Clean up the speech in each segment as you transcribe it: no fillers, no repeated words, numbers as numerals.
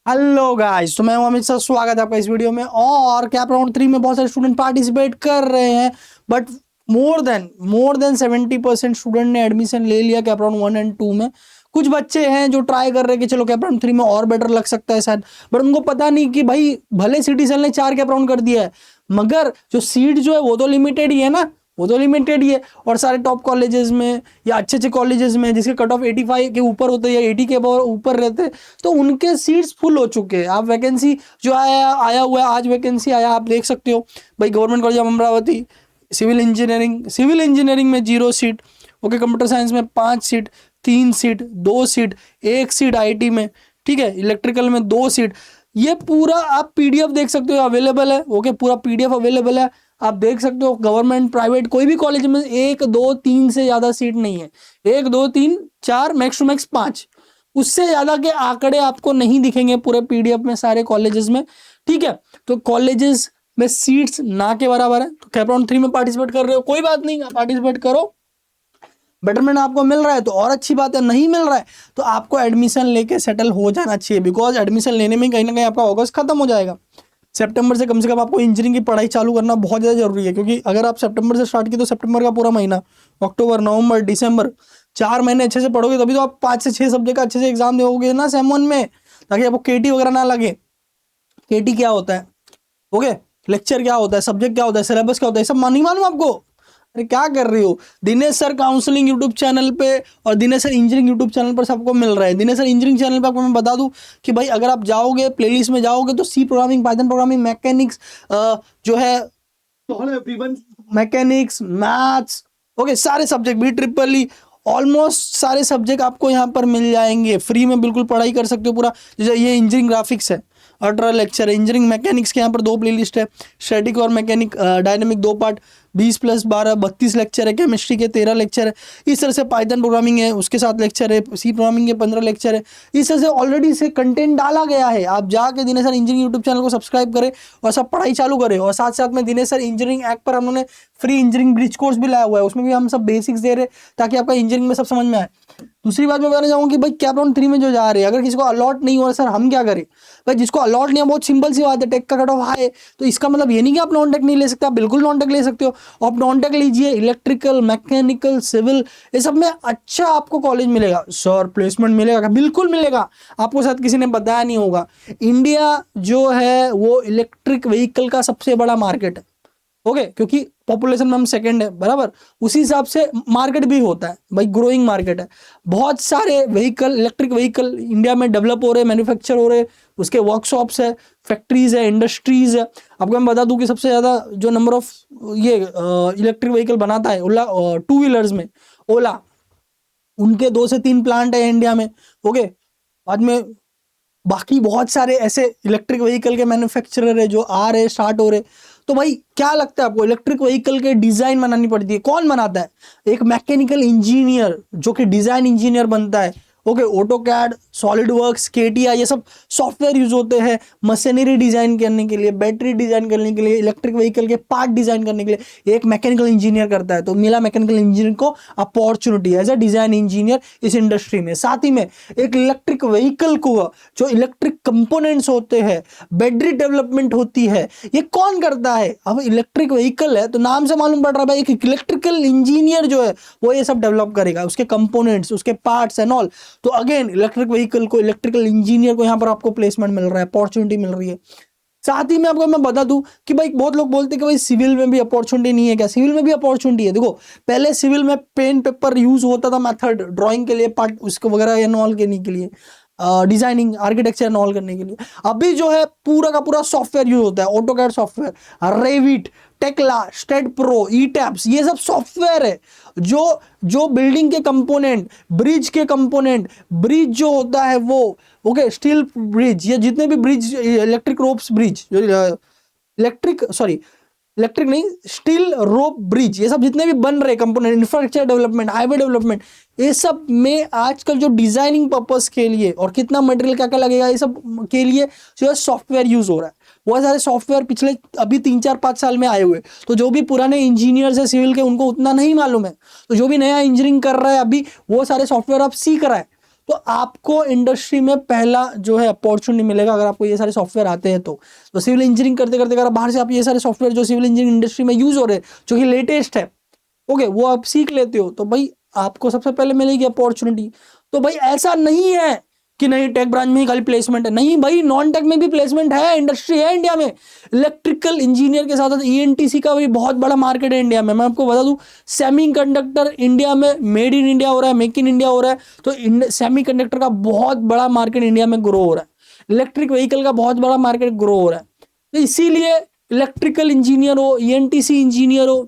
Hello guys, तो मैं हूं अमित सर। स्वागत है आपका इस वीडियो में। और कैप राउंड 3 में बहुत सारे स्टूडेंट पार्टिसिपेट कर रहे हैं, बट मोर देन 70% स्टूडेंट ने एडमिशन ले लिया कैप राउंड 1 एंड 2 में। कुछ बच्चे हैं जो ट्राई कर रहे हैं कि चलो कैप राउंड 3 में और बेटर लग सकता है शायद, बट उनको पता नहीं कि भाई भले सिटीजन ने 4 कैप राउंड कर दिया है, मगर जो सीट जो है वो तो लिमिटेड ही है ना, वो तो लिमिटेड ही है। और सारे टॉप कॉलेजेस में या अच्छे अच्छे कॉलेजेस में जिसके कट ऑफ 85 के ऊपर होते हैं या 80 के ऊपर रहते हैं, तो उनके सीट्स फुल हो चुके हैं। आप वैकेंसी जो आया आया हुआ है, आज वैकेंसी आया, आप देख सकते हो भाई। Government college of Amravati civil engineering में 0 सीट। ओके, कंप्यूटर साइंस में 5 seat, 3 seat, 2 seat, 1 seat IT में। ठीक है, इलेक्ट्रिकल में 2 सीट। ये पूरा आप पीडीएफ देख सकते हो, अवेलेबल है। ओके, पूरा पीडीएफ अवेलेबल है, आप देख सकते हो। गवर्नमेंट प्राइवेट कोई भी कॉलेज में 1 2 3 से ज्यादा सीट नहीं है। 1 2 3 4 मैक्स टू मैक्स 5, उससे ज्यादा के आंकड़े आपको नहीं दिखेंगे पूरे पीडीएफ में सारे कॉलेजेस में। ठीक है, तो कॉलेजेस में सीट्स ना के बराबर है। तो कैप राउंड 3 में पार्टिसिपेट कर रहे हो, कोई बात नहीं, पार्टिसिपेट करो। बेटरमेंट आपको मिल रहा है तो और अच्छी बात है, नहीं मिल रहा है तो आपको एडमिशन लेके सेटल हो जाना चाहिए, बिकॉज एडमिशन लेने में कहीं ना कहीं आपका अगस्त खत्म हो जाएगा। सितंबर से कम आपको इंजीनियरिंग की पढ़ाई चालू करना बहुत ज़्यादा जरूरी है, क्योंकि अगर आप सितंबर से स्टार्ट की तो सितंबर का पूरा महीना, अक्टूबर, नवंबर, दिसंबर, 4 महीने अच्छे से पढ़ोगे तभी तो आप 5 से 6 सब्जेक्ट का अच्छे से एग्जाम दोगे ना सेम 1 में, ताकि आपको केटी वगैरह ना लगे। केटी क्या होता है, ओके, लेक्चर क्या होता है, सब्जेक्ट क्या होता है, सिलेबस क्या होता है, सब नहीं मालूम आपको? अरे क्या कर रही हो? Dinesh sir counselling YouTube channel पे और Dinesh sir engineering YouTube channel पर सबको मिल रहा है। दिनेश सर इंजीनियरिंग चैनल पे आपको मैं बता दूं कि भाई अगर आप जाओगे प्लेलिस्ट में जाओगे तो C programming, Python programming, mechanics, जो है मैकेनिक्स, मैथ्स, ओके, सारे subject, B triple E, almost सारे सब्जेक्ट आपको यहाँ पर मिल जाएंगे। फ्री में बिल्कुल पढ़ाई कर सकते हो पूरा। जैसे ये इंजीनियरिंग ग्राफिक्स है, 18 लेक्चर है। इंजीनियरिंग मैकेनिक्स के यहाँ पर 2 प्लेलिस्ट है, स्टैटिक और मैकेनिक डायनेमिक 2 पार्ट, 20 + 12 32 लेक्चर है। केमिस्ट्री के 13 लेक्चर है। इस तरह से पाइथन प्रोग्रामिंग है, उसके साथ लेक्चर है। सी प्रोग्रामिंग के 15 लेक्चर है। इस तरह से ऑलरेडी से कंटेंट डाला गया है। आप जाके Dinesh sir engineering YouTube channel को सब्सक्राइब करें और सब पढ़ाई चालू करें। और साथ साथ में दिनेश सर इंजीनियरिंग ऐप पर हमने फ्री इंजीनियरिंग ब्रिज कोर्स भी लाया हुआ है, उसमें भी हम सब बेसिक्स दे रहे हैं ताकि आपका इंजीनियरिंग में सब समझ में आए। दूसरी बात मैं बताना चाहूँगा कि भाई कैप राउंड 3 में जो जा रहे हैं, अगर किसी को अलॉट नहीं हो रहा सर हम क्या करें? भाई जिसको अलॉट नहीं है, बहुत सिंपल सी बात है, टेक का कट ऑफ हाई है, तो इसका मतलब ये नहीं कि आप नॉन टेक नहीं ले सकते, आप बिल्कुल नॉन टेक ले सकते हो। आप नॉन टेक लीजिए, इलेक्ट्रिकल, मैकेनिकल, सिविल, ये सब में अच्छा आपको कॉलेज मिलेगा। सर प्लेसमेंट मिलेगा? बिल्कुल मिलेगा, आपको शायद किसी ने बताया नहीं होगा। इंडिया जो है वो इलेक्ट्रिक व्हीकल का सबसे बड़ा मार्केट है। ओके, क्योंकि पॉपुलेशन में हम सेकंड है, बराबर, उसी हिसाब से मार्केट भी होता है भाई, ग्रोइंग मार्केट है। बहुत सारे व्हीकल, इलेक्ट्रिक व्हीकल इंडिया में डेवलप हो रहे हैं, मैन्युफैक्चर हो रहे हैं, उसके वर्कशॉप्स है, फैक्ट्रीज है, इंडस्ट्रीज है। आपको मैं बता दूं कि सबसे ज़्यादा जो नंबर ऑफ ये इलेक्ट्रिक व्हीकल बनाता है ओला, 2 व्हीलर्स में ओला, उनके 2 से 3 प्लांट है इंडिया में। ओके, बाद में बाकी बहुत सारे ऐसे इलेक्ट्रिक व्हीकल के मैन्युफैक्चरर है जो आ रहे, स्टार्ट हो रहे। तो भाई क्या लगता है आपको, इलेक्ट्रिक व्हीकल के डिजाइन बनानी पड़ती है, कौन बनाता है? एक मैकेनिकल इंजीनियर जो कि डिजाइन इंजीनियर बनता है। ओके, ऑटोकैड, सॉलिड वर्क्स, केटीआई, ये सब सॉफ्टवेयर यूज होते हैं मशीनरी डिजाइन करने के लिए, बैटरी डिजाइन करने के लिए, इलेक्ट्रिक व्हीकल के पार्ट डिजाइन करने के लिए एक मैकेनिकल इंजीनियर करता है। तो मिला मैकेनिकल इंजीनियर को opportunity as a design engineer इस इंडस्ट्री में। साथ ही में एक इलेक्ट्रिक व्हीकल को जो इलेक्ट्रिक कंपोनेंट्स होते हैं, बैटरी डेवलपमेंट होती है, ये कौन करता है? अब इलेक्ट्रिक व्हीकल है तो नाम से मालूम पड़ रहा है भाई, एक इलेक्ट्रिकल इंजीनियर जो है वो ये सब डेवलप करेगा, उसके कंपोनेंट्स, उसके पार्ट्स एंड ऑल। तो अगेन इलेक्ट्रिक व्हीकल को, इलेक्ट्रिकल इंजीनियर को यहाँ पर आपको प्लेसमेंट मिल रहा है, अपॉर्चुनिटी मिल रही है। साथ ही में आपको मैं बता दूं कि भाई बहुत लोग बोलते हैं कि भाई सिविल में भी अपॉर्चुनिटी नहीं है क्या? सिविल में भी अपॉर्चुनिटी है। देखो, पहले सिविल में पेन पेपर यूज होता था मेथड, ड्राइंग के लिए, पार्ट उसको वगैरह एंड ऑल करने के लिए, डिजाइनिंग, आर्किटेक्चर एंड ऑल करने के लिए। अभी जो है पूरा का पूरा सॉफ्टवेयर यूज होता है, AutoCAD software, Revit, Tekla, STAAD Pro, ETABS, ये सब सॉफ्टवेयर है जो जो बिल्डिंग के कंपोनेंट, ब्रिज के कंपोनेंट, ब्रिज जो होता है वो, ओके, स्टील ब्रिज, ये जितने भी bridge, electric ropes bridge, electric नहीं, स्टील रोप ब्रिज, ये सब जितने भी बन रहे component, infrastructure development, highway development, ये सब में आजकल जो डिजाइनिंग पर्पस के लिए और कितना मटेरियल क्या क्या लगेगा, ये सब के लिए जो है सॉफ्टवेयर यूज हो रहा है। बहुत सारे सॉफ्टवेयर पिछले अभी 3 4 5 साल में आए हुए, तो जो भी पुराने इंजीनियर्स है सिविल के, उनको उतना नहीं मालूम है। तो जो भी नया इंजीनियरिंग कर रहा है अभी, वो सारे सॉफ्टवेयर आप सीख रहा है। तो आपको इंडस्ट्री में पहला जो है अपॉर्चुनिटी मिलेगा अगर आपको ये सारे सॉफ्टवेयर आते हैं। तो सिविल इंजीनियरिंग करते करते अगर बाहर से आप ये सारे सॉफ्टवेयर जो सिविल इंजीनियरिंग इंडस्ट्री में यूज हो रहे हैं, जो कि लेटेस्ट है, ओके, वो आप सीख लेते हो, तो भाई आपको सबसे पहले मिलेगी अपॉर्चुनिटी। तो भाई ऐसा नहीं है कि नहीं टेक ब्रांच में ही खाली प्लेसमेंट है, नहीं भाई, नॉन टेक में भी प्लेसमेंट है, इंडस्ट्री है इंडिया में। इलेक्ट्रिकल इंजीनियर के साथ साथ ईएनटीसी का भी बहुत बड़ा मार्केट है इंडिया में। मैं आपको बता दूं, सेमीकंडक्टर इंडिया में मेड इन इंडिया हो रहा है, मेक इन इंडिया हो रहा है। तो सेमीकंडक्टर का बहुत बड़ा मार्केट इंडिया में ग्रो हो रहा है, इलेक्ट्रिक व्हीकल का बहुत बड़ा मार्केट ग्रो हो रहा है। तो इसीलिए इलेक्ट्रिकल इंजीनियर हो, ईएनटीसी इंजीनियर हो,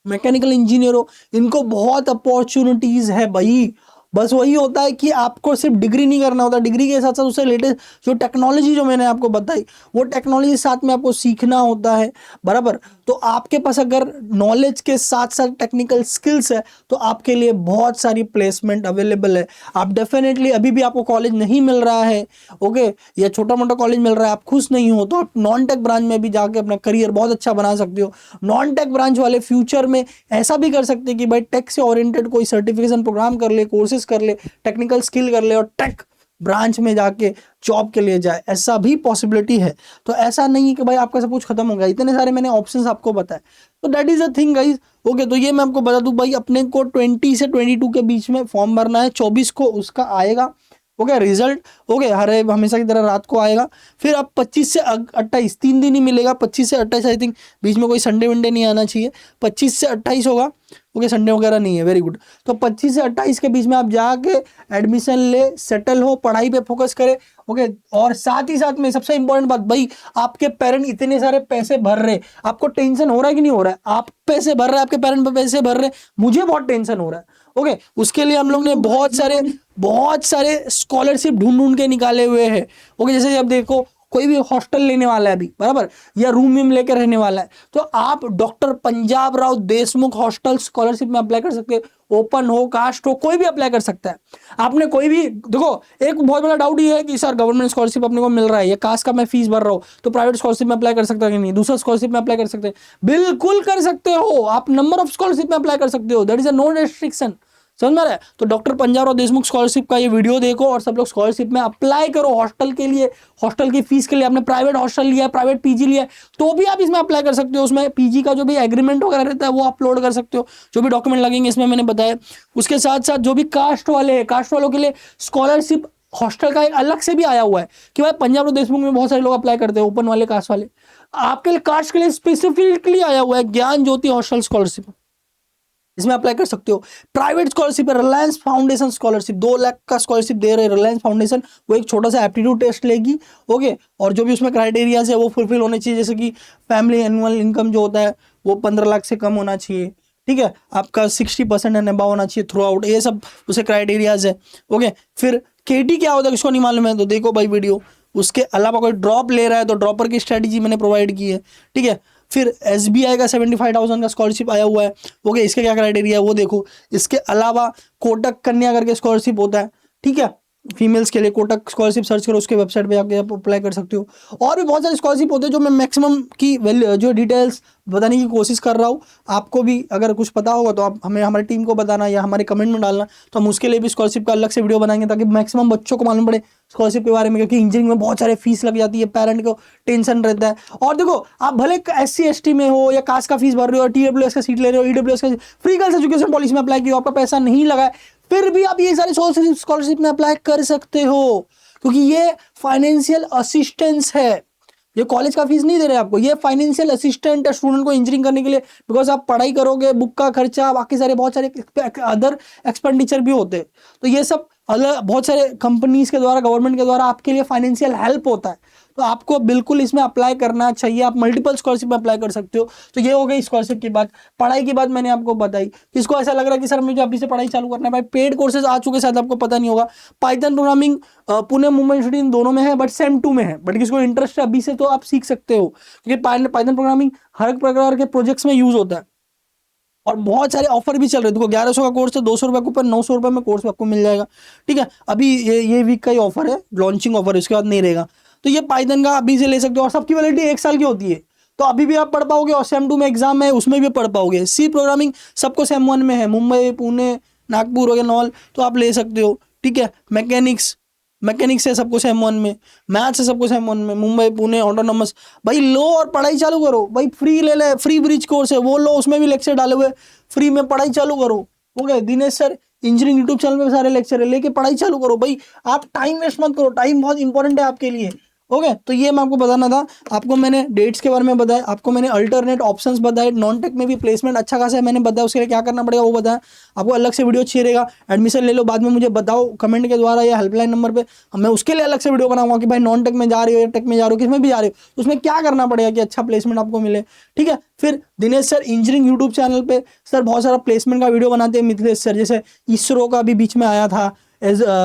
मैकेनिकल इंजीनियर हो, इनको बहुत अपॉर्चुनिटीज है भाई। बस वही होता है कि आपको सिर्फ डिग्री नहीं करना होता, डिग्री के साथ साथ उससे रिलेटेड जो टेक्नोलॉजी जो मैंने आपको बताई, वो टेक्नोलॉजी साथ में आपको सीखना होता है, बराबर। तो आपके पास अगर नॉलेज के साथ साथ टेक्निकल स्किल्स है तो आपके लिए बहुत सारी प्लेसमेंट अवेलेबल है। आप डेफिनेटली, अभी भी आपको कॉलेज नहीं मिल रहा है, ओके, या छोटा मोटा कॉलेज मिल रहा है, आप खुश नहीं हो, तो आप नॉन टेक ब्रांच में भी जाके अपना करियर बहुत अच्छा बना सकते हो। नॉन टेक ब्रांच वाले फ्यूचर में ऐसा भी कर सकते हैं कि भाई टेक से ओरिएंटेड कोई सर्टिफिकेशन प्रोग्राम कर ले, कोर्सेज कर ले, टेक्निकल स्किल कर ले और टेक ब्रांच में जाके जॉब के लिए जाए, ऐसा भी पॉसिबिलिटी है। तो ऐसा नहीं है कि भाई आपका सब कुछ खत्म हो गया, इतने सारे मैंने ऑप्शंस आपको बताए। तो that is a thing guys, okay. तो ये मैं आपको बता दूं भाई, अपने को 20 से 22 के बीच में फॉर्म भरना है, 24 को उसका आएगा, ओके, रिजल्ट, ओके, हर हमेशा की तरह रात को आएगा। फिर अब 25 से 28 3 दिन ही मिलेगा, 25 से 28 आई थिंक, बीच में कोई संडे वनडे नहीं आना चाहिए, 25 से 28 होगा, ओके, संडे वगैरह नहीं है, वेरी गुड। तो 25 से 28 के बीच में आप जाके एडमिशन ले, सेटल हो, पढ़ाई पे फोकस करे, ओके। और साथ ही साथ में सबसे इंपॉर्टेंट बात भाई, आपके पेरेंट इतने सारे पैसे भर रहे, आपको टेंशन हो रहा है कि नहीं हो रहा है? आप पैसे भर रहे हैं, आपके पेरेंट पैसे भर रहे हैं, मुझे बहुत टेंशन हो रहा है, ओके। उसके लिए हम लोग ने बहुत सारे स्कॉलरशिप ढूंढ ढूंढ के निकाले हुए हैं, ओके। जैसे अब देखो, कोई भी हॉस्टल लेने वाला है अभी, बराबर, या रूम में लेकर रहने वाला है, तो आप doctor Punjab Rao Deshmukh hostel scholarship में अप्लाई कर सकते हैं। ओपन हो, कास्ट हो, कोई भी अप्लाई कर सकता है। आपने कोई भी, देखो, एक बहुत बड़ा डाउट ये है कि सर गवर्नमेंट स्कॉलरशिप अपने को मिल रहा है, ये कास्ट का मैं फीस भर रहा हूँ, तो प्राइवेट स्कॉलरशिप में अप्लाई कर सकता है कि नहीं, दूसरा स्कॉलरशिप में अप्लाई कर सकते हैं? बिल्कुल कर सकते हो, आप नंबर ऑफ स्कॉलरशिप में अप्लाई कर सकते हो, that is a no restriction, समझ में आ रहा है? तो डॉक्टर पंजाबराव देशमुख स्कॉलरशिप का ये वीडियो देखो और सब लोग स्कॉलरशिप में अप्लाई करो, हॉस्टल के लिए, हॉस्टल की फीस के लिए। आपने प्राइवेट हॉस्टल लिया है, प्राइवेट पीजी लिया है, तो भी आप इसमें अप्लाई कर सकते हो। उसमें पीजी का जो भी एग्रीमेंट वगैरह रहता है वो अपलोड कर सकते हो, जो भी डॉक्यूमेंट लगेंगे इसमें मैंने बताया। उसके साथ साथ जो भी कास्ट वाले हैं, कास्ट वालों के लिए स्कॉलरशिप हॉस्टल का एक अलग से भी आया हुआ है कि भाई पंजाब और देशमुख में बहुत सारे लोग अप्लाई करते हैं, ओपन वाले, कास्ट वाले। आपके लिए कास्ट के लिए स्पेसिफिकली आया हुआ है ज्ञान ज्योति हॉस्टल स्कॉलरशिप, इसमें अप्लाई कर सकते हो। प्राइवेट स्कॉलरशिप है, रिलायंस फाउंडेशन स्कॉलरशिप, 2 लाख का स्कॉलरशिप दे रहे हैं रिलायंस फाउंडेशन। वो एक छोटा सा एप्टीट्यूड टेस्ट लेगी, ओके, और जो भी उसमें क्राइटेरियाज है वो फुलफिल होने चाहिए, जैसे कि फैमिली एनुअल इनकम जो होता है वो 15 लाख से कम होना चाहिए, ठीक है, आपका 60% एंड अबव होना चाहिए थ्रू आउट, ये सब उसे क्राइटेरियाज है, ओके। फिर केटी क्या होता है किसको नहीं मालूम है तो देखो भाई वीडियो। उसके अलावा कोई ड्रॉप ले रहा है तो ड्रॉपर की स्ट्रेटेजी मैंने प्रोवाइड की है, ठीक है। फिर एसबीआई का 75,000 का स्कॉलरशिप आया हुआ है, ओके, इसके क्या क्राइटेरिया है वो देखो। इसके अलावा कोटक कन्या करके स्कॉलरशिप होता है, ठीक है, फीमेल्स के लिए। कोटक स्कॉलरशिप सर्च करो, उसके वेबसाइट पे जाके आप अप्लाई कर सकते हो। और भी बहुत सारे स्कॉलरशिप होते हैं जो मैं मैक्सिमम की वैल्यू जो डिटेल्स बताने की कोशिश कर रहा हूँ। आपको भी अगर कुछ पता होगा तो आप हमें, हमारी टीम को बताना या हमारे कमेंट में डालना, तो हम उसके लिए भी स्कॉलरशिप का अलग से वीडियो बनाएंगे ताकि मैक्सिमम बच्चों को मालूम पड़े स्कॉलरशिप के बारे में, क्योंकि इंजीनियरिंग में बहुत सारे फीस लग जाती है, पेरेंट को टेंशन रहता है। और देखो, आप भले SC ST में हो या कास्ट का फीस भर रहे हो, TWS का सीट ले रहे हो, EWS का फ्री गर्ल्स एजुकेशन पॉलिसी में अप्लाई किया, आपका पैसा नहीं लगा है, फिर भी आप ये सारे स्कॉलरशिप में अप्लाई कर सकते हो, क्योंकि ये फाइनेंशियल असिस्टेंस है। ये कॉलेज का फीस नहीं दे रहे आपको, ये फाइनेंशियल असिस्टेंट है स्टूडेंट को इंजीनियरिंग करने के लिए। बिकॉज आप पढ़ाई करोगे, बुक का खर्चा, बाकी सारे बहुत सारे अदर एक्सपेंडिचर भी होते हैं, तो ये सब अलग बहुत सारे कंपनीज के द्वारा, गवर्नमेंट के द्वारा आपके लिए फाइनेंशियल हेल्प होता है। तो आपको बिल्कुल इसमें अप्लाई करना चाहिए, आप मल्टीपल स्कॉलरशिप में अप्लाई कर सकते हो। तो ये हो गई स्कॉलरशिप की बात। पढ़ाई की बात मैंने आपको बताई। किसको ऐसा लग रहा है कि सर मुझे अभी से पढ़ाई चालू करना है, भाई पेड कोर्सेज आ चुके, शायद आपको पता नहीं होगा। Python programming Pune Mumbai university इन दोनों में है, बट सेम 2 में है। बट किसको इंटरेस्ट है अभी से तो आप सीख सकते हो, क्योंकि पाइथन प्रोग्रामिंग हर प्रकार के प्रोजेक्ट्स में यूज होता है। और बहुत सारे ऑफर भी चल रहे हैं, देखो 1100 का कोर्स है, 200 रुपये के ऊपर 900 रुपये में कोर्स आपको मिल जाएगा, ठीक है। अभी ये वीक का ही ऑफर है, लॉन्चिंग ऑफर, इसके बाद नहीं रहेगा। तो ये पाइथन का अभी से ले सकते हो, और सबकी वैलिडिटी 1 साल की होती है, तो अभी भी आप पढ़ पाओगे, और सेम 2 में एग्जाम है उसमें भी पढ़ पाओगे। सी प्रोग्रामिंग सबको सेम 1 में है, मुंबई, पुणे, नागपुर वगैरह नॉल, तो आप ले सकते हो, ठीक है, मैकेनिक्स है सबको सेम 1 में, मैथ्स है सबको सेम 1 में, मुंबई पुणे ऑटोनॉमस। भाई लो और पढ़ाई चालू करो भाई, फ्री ले ले, फ्री ब्रिज कोर्स है वो लो, उसमें भी लेक्चर डाले हुए, फ्री में पढ़ाई चालू करो। Okay, Dinesh sir engineering YouTube channel पे सारे लेक्चर है, लेके पढ़ाई चालू करो भाई। आप टाइम वेस्ट मत करो, टाइम बहुत इंपॉर्टेंट है आपके लिए। ओके, तो ये मैं आपको बताना था। आपको मैंने डेट्स के बारे में बताया, आपको मैंने अल्टरनेट ऑप्शंस बताए, नॉन टेक में भी प्लेसमेंट अच्छा खासा है मैंने बताया, उसके लिए क्या करना पड़ेगा वो बताया आपको। अलग से वीडियो चाहिए रहेगा, एडमिशन ले लो, बाद में मुझे बताओ कमेंट के द्वारा या हेल्पलाइन नंबर पे, मैं उसके लिए अलग से वीडियो बनाऊंगा कि भाई नॉन टेक में जा रहे हो या टेक में जा रहे हो, किस में भी जा रहे हो, तो उसमें क्या करना पड़ेगा कि अच्छा प्लेसमेंट आपको मिले। ठीक है, फिर Dinesh sir engineering YouTube channel पे सर बहुत सारा प्लेसमेंट का वीडियो बनाते हैं मिथिलेश सर, जैसे इसरो का भी बीच में आया था,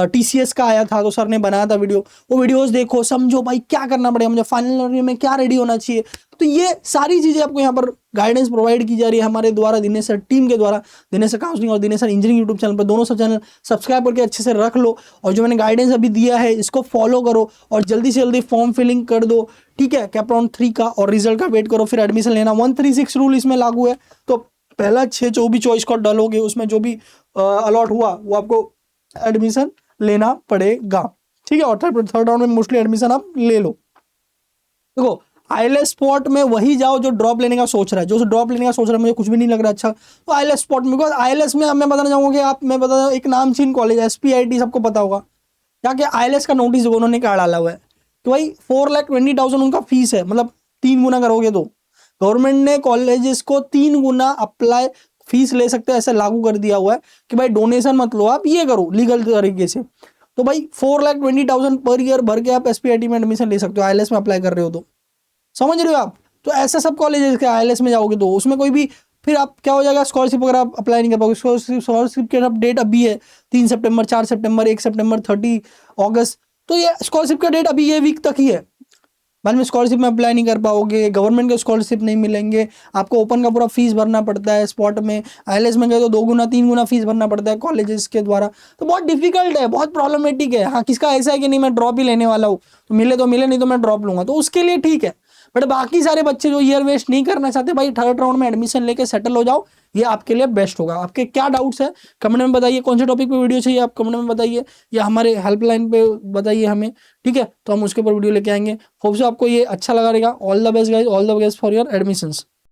TCS का आया था तो सर ने बनाया था वीडियो, वो वीडियोस देखो, समझो भाई क्या करना पड़ेगा मुझे, फाइनल ईयर में क्या रेडी होना चाहिए। तो ये सारी चीजें आपको यहाँ पर गाइडेंस प्रोवाइड की जा रही है हमारे द्वारा, दिनेश सर टीम के द्वारा, दिनेश सर काउंसलिंग और Dinesh sir engineering YouTube channel पर, दोनों सब चैनल सब्सक्राइब करके अच्छे से रख लो, और जो मैंने गाइडेंस अभी दिया है इसको फॉलो करो, और जल्दी से जल्दी फॉर्म फिलिंग कर दो। ठीक है, कैप्रॉन 3 का, और रिजल्ट का वेट करो, फिर एडमिशन लेना। 136 रूल इसमें लागू है, तो पहला 6 जो भी चॉइस का डालोगे उसमें जो भी अलॉट हुआ वो आपको एडमिशन लेना पड़ेगा। ठीक है, और थर्ड राउंड में मोस्टली एडमिशन आप ले लो। देखो आईएलएस स्पॉट में वही जाओ जो ड्रॉप लेने का सोच रहा है, जो ड्रॉप लेने का सोच रहा है मुझे कुछ भी नहीं लग रहा अच्छा, तो आईएलएस स्पॉट में, बिकॉज आईएलएस में मैं बताना चाहूंगा कि आप, मैं बता एक नामचीन कॉलेज है SPIT, सबको पता होगा क्या, कि आईएलएस का नोटिस उन्होंने क्या डाला हुआ है, तो भाई 4,20,000 उनका फीस है, मतलब 3 गुना करोगे तो गवर्नमेंट ने कॉलेजेस को 3 गुना अप्लाई फीस ले सकते हैं, ऐसा लागू कर दिया हुआ है कि भाई डोनेशन मत लो, आप ये करो लीगल तरीके से। तो भाई 4,20,000 पर ईयर भर के आप SPIT में एडमिशन ले सकते हो, आईएलएस में अप्लाई कर रहे हो तो, समझ रहे हो आप। तो ऐसा सब कॉलेज के आईएलएस में जाओगे तो उसमें कोई भी, फिर आप क्या हो जाएगा, स्कॉलरशिप वगैरह आप अप्लाई नहीं कर पाओगे। स्कॉलरशिप के डेट अभी है 3 सितंबर, 4 सितंबर, 1 सितंबर, 30 अगस्त, तो ये स्कॉलरशिप का डेट अभी ये वीक तक ही है। बाद में स्कॉलरशिप में अप्लाई नहीं कर पाओगे, गवर्नमेंट के स्कॉलरशिप नहीं मिलेंगे, आपको ओपन का पूरा फीस भरना पड़ता है स्पॉट में, आईएलएस में गए तो 2 गुना 3 गुना फीस भरना पड़ता है कॉलेजेस के द्वारा, तो बहुत डिफिकल्ट है, बहुत प्रॉब्लमेटिक है। हाँ, किसका ऐसा है कि नहीं मैं ड्रॉप ही लेने वाला हूँ, तो मिले नहीं तो मैं ड्रॉप लूंगा, तो उसके लिए ठीक है। बट बाकी सारे बच्चे जो ईयर वेस्ट नहीं करना चाहते, भाई थर्ड राउंड में एडमिशन लेके सेटल हो जाओ, ये आपके लिए बेस्ट होगा। आपके क्या डाउट्स है कमेंट में बताइए, कौन से टॉपिक पे वीडियो चाहिए आप कमेंट में बताइए, या हमारे हेल्पलाइन पे बताइए हमें। ठीक है, तो हम उसके ऊपर वीडियो लेके आएंगे। होप सो आपको ये अच्छा लगा रहेगा। All the best guys, all the best for your admissions.